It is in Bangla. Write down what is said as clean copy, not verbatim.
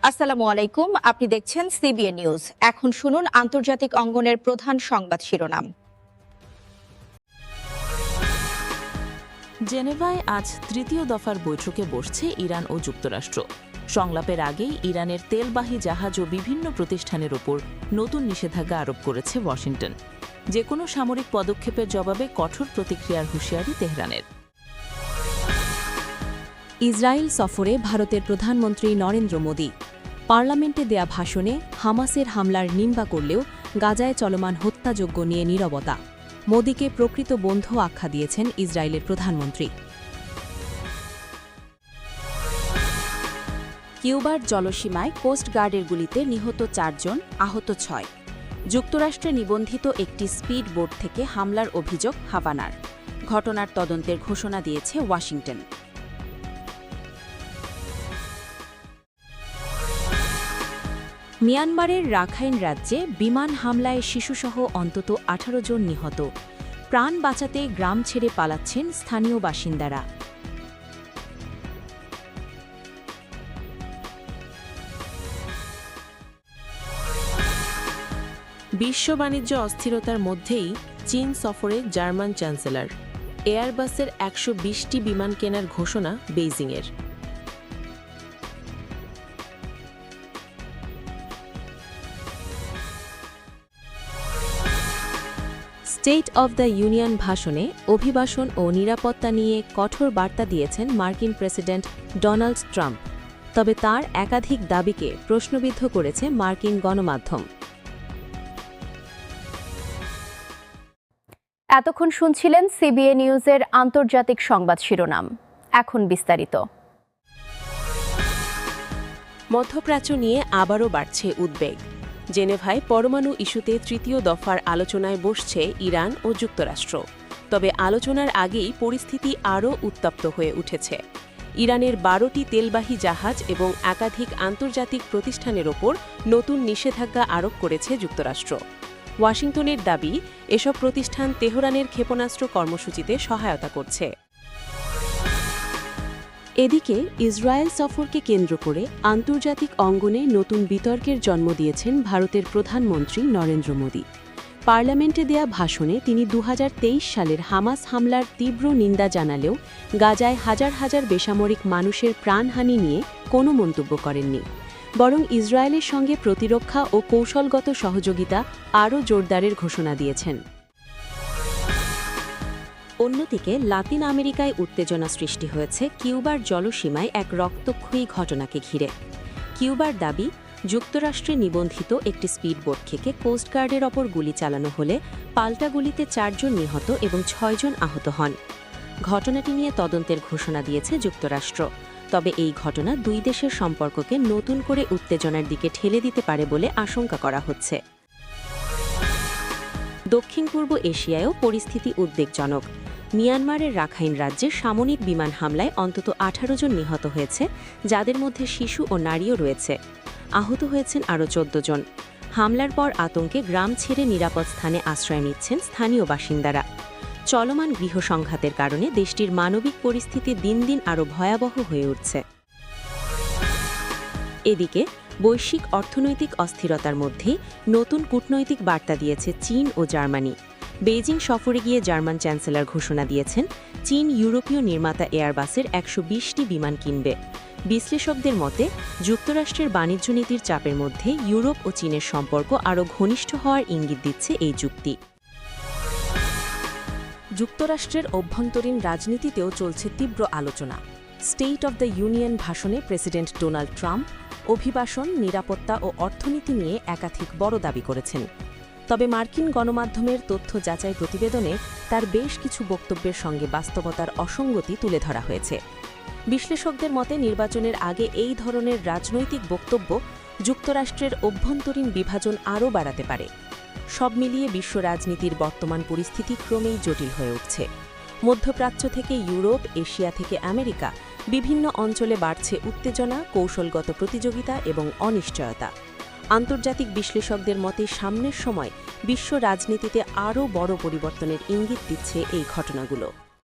আসসালামু আলাইকুম, আপনি দেখছেন সিবিএন নিউজ। এখন শুনুন আন্তর্জাতিক অঙ্গনের প্রধান সংবাদ শিরোনাম। জেনেভায় আজ তৃতীয় দফার বৈঠকে বসছে ইরান ও যুক্তরাষ্ট্র। সংলাপের আগেই ইরানের তেলবাহী জাহাজ ও বিভিন্ন প্রতিষ্ঠানের ওপর নতুন নিষেধাজ্ঞা আরোপ করেছে ওয়াশিংটন। যে কোনো সামরিক পদক্ষেপের জবাবে কঠোর প্রতিক্রিয়ার হুঁশিয়ারি তেহরানের। ইসরায়েল সফরে ভারতের প্রধানমন্ত্রী নরেন্দ্র মোদী। পার্লামেন্টে দেয়া ভাষণে হামাসের হামলার নিন্দা করলেও গাজায় চলমান হত্যাযজ্ঞ নিয়ে নীরবতা। মোদীকে প্রকৃত বন্ধু আখ্যা দিয়েছেন ইসরায়েলের প্রধানমন্ত্রী। কিউবার জলসীমায় কোস্টগার্ডের গুলিতে নিহত ৪ জন, আহত ৬। যুক্তরাষ্ট্রে নিবন্ধিত একটি স্পিড বোট থেকে হামলার অভিযোগ হাভানার। ঘটনার তদন্তের ঘোষণা দিয়েছে ওয়াশিংটন। মিয়ানমারের রাখাইন রাজ্যে বিমান হামলায় শিশুসহ অন্তত ১৮ জন নিহত। প্রাণ বাঁচাতে গ্রাম ছেড়ে পালাচ্ছেন স্থানীয় বাসিন্দারা। বিশ্ব বাণিজ্য অস্থিরতার মধ্যেই চীন সফরে জার্মান চ্যান্সেলর। এয়ারবাসের ১২০টি বিমান কেনার ঘোষণা বেইজিংয়ের। স্টেট অব দ্য ইউনিয়ন ভাষণে অভিবাসন ও নিরাপত্তা নিয়ে কঠোর বার্তা দিয়েছেন মার্কিন প্রেসিডেন্ট ডোনাল্ড ট্রাম্প। তবে তার একাধিক দাবিকে প্রশ্নবিদ্ধ করেছে মার্কিন গণমাধ্যম। এতক্ষণ শুনছিলেন সিবিএন নিউজের আন্তর্জাতিক সংবাদ শিরোনাম। এখন বিস্তারিত। মধ্যপ্রাচ্য নিয়ে আবারও বাড়ছে উদ্বেগ। জেনেভায় পরমাণু ইস্যুতে তৃতীয় দফার আলোচনায় বসছে ইরান ও যুক্তরাষ্ট্র। তবে আলোচনার আগেই পরিস্থিতি আরও উত্তপ্ত হয়ে উঠেছে। ইরানের ১২টি তেলবাহী জাহাজ এবং একাধিক আন্তর্জাতিক প্রতিষ্ঠানের ওপর নতুন নিষেধাজ্ঞা আরোপ করেছে যুক্তরাষ্ট্র। ওয়াশিংটনের দাবি, এসব প্রতিষ্ঠান তেহরানের ক্ষেপণাস্ত্র কর্মসূচিতে সহায়তা করছে। এদিকে ইসরায়েল সফরকে কেন্দ্র করে আন্তর্জাতিক অঙ্গনে নতুন বিতর্কের জন্ম দিয়েছেন ভারতের প্রধানমন্ত্রী নরেন্দ্র মোদী। পার্লামেন্টে দেয়া ভাষণে তিনি ২০২৩ সালের হামাস হামলার তীব্র নিন্দা জানালেও গাজায় হাজার হাজার বেসামরিক মানুষের প্রাণহানি নিয়ে কোনো মন্তব্য করেননি। বরং ইসরায়েলের সঙ্গে প্রতিরক্ষা ও কৌশলগত সহযোগিতা আরও জোরদারের ঘোষণা দিয়েছেন। অন্যদিকে লাতিন আমেরিকায় উত্তেজনা সৃষ্টি হয়েছে কিউবার জলসীমায় এক রক্তক্ষয়ী ঘটনাকে ঘিরে। কিউবার দাবি, যুক্তরাষ্ট্রে নিবন্ধিত একটি স্পিডবোট থেকে কোস্টগার্ডের ওপর গুলি চালানো হলে পাল্টা গুলিতে ৪ জন নিহত এবং ৬ জন আহত হন। ঘটনাটি নিয়ে তদন্তের ঘোষণা দিয়েছে যুক্তরাষ্ট্র। তবে এই ঘটনা দুই দেশের সম্পর্ককে নতুন করে উত্তেজনার দিকে ঠেলে দিতে পারে বলে আশঙ্কা করা হচ্ছে। দক্ষিণ পূর্ব এশিয়ায়ও পরিস্থিতি উদ্বেগজনক। মিয়ানমারের রাখাইন রাজ্যে সামরিক বিমান হামলায় অন্তত ১৮ জন নিহত হয়েছে, যাদের মধ্যে শিশু ও নারীও রয়েছে। আহত হয়েছেন আরও ১৪ জন। হামলার পর আতঙ্কে গ্রাম ছেড়ে নিরাপদ স্থানে আশ্রয় নিচ্ছেন স্থানীয় বাসিন্দারা। চলমান গৃহসংঘাতের কারণে দেশটির মানবিক পরিস্থিতি দিন দিন আরও ভয়াবহ হয়ে উঠছে। এদিকে বৈশ্বিক অর্থনৈতিক অস্থিরতার মধ্যেই নতুন কূটনৈতিক বার্তা দিয়েছে চীন ও জার্মানি। বেইজিং সফরে গিয়ে জার্মান চ্যান্সেলর ঘোষণা দিয়েছেন, চীন ইউরোপীয় নির্মাতা এয়ারবাসের ১২০টি বিমান কিনবে। বিশ্লেষকদের মতে, যুক্তরাষ্ট্রের বাণিজ্য নীতির চাপের মধ্যে ইউরোপ ও চীনের সম্পর্ক আরও ঘনিষ্ঠ হওয়ার ইঙ্গিত দিচ্ছে এই চুক্তি। যুক্তরাষ্ট্রের অভ্যন্তরীণ রাজনীতিতেও চলছে তীব্র আলোচনা। স্টেট অব দ্য ইউনিয়ন ভাষণে প্রেসিডেন্ট ডোনাল্ড ট্রাম্প অভিবাসন, নিরাপত্তা ও অর্থনীতি নিয়ে একাধিক বড় দাবি করেছেন। তবে মার্কিন গণমাধ্যমের তথ্য যাচাই প্রতিবেদনে তার বেশ কিছু বক্তব্যের সঙ্গে বাস্তবতার অসঙ্গতি তুলে ধরা হয়েছে। বিশ্লেষকদের মতে, নির্বাচনের আগে এই ধরনের রাজনৈতিক বক্তব্য যুক্তরাষ্ট্রের অভ্যন্তরীণ বিভাজন আরও বাড়াতে পারে। সব মিলিয়ে বিশ্ব রাজনীতির বর্তমান পরিস্থিতি ক্রমেই জটিল হয়ে উঠছে। মধ্যপ্রাচ্য থেকে ইউরোপ, এশিয়া থেকে আমেরিকা, বিভিন্ন অঞ্চলে বাড়ছে উত্তেজনা, কৌশলগত প্রতিযোগিতা এবং অনিশ্চয়তা। আন্তর্জাতিক বিশ্লেষকদের মতে সামনের সময় বিশ্ব রাজনীতিতে আরও বড় পরিবর্তনের ইঙ্গিত দিচ্ছে এই ঘটনাগুলো।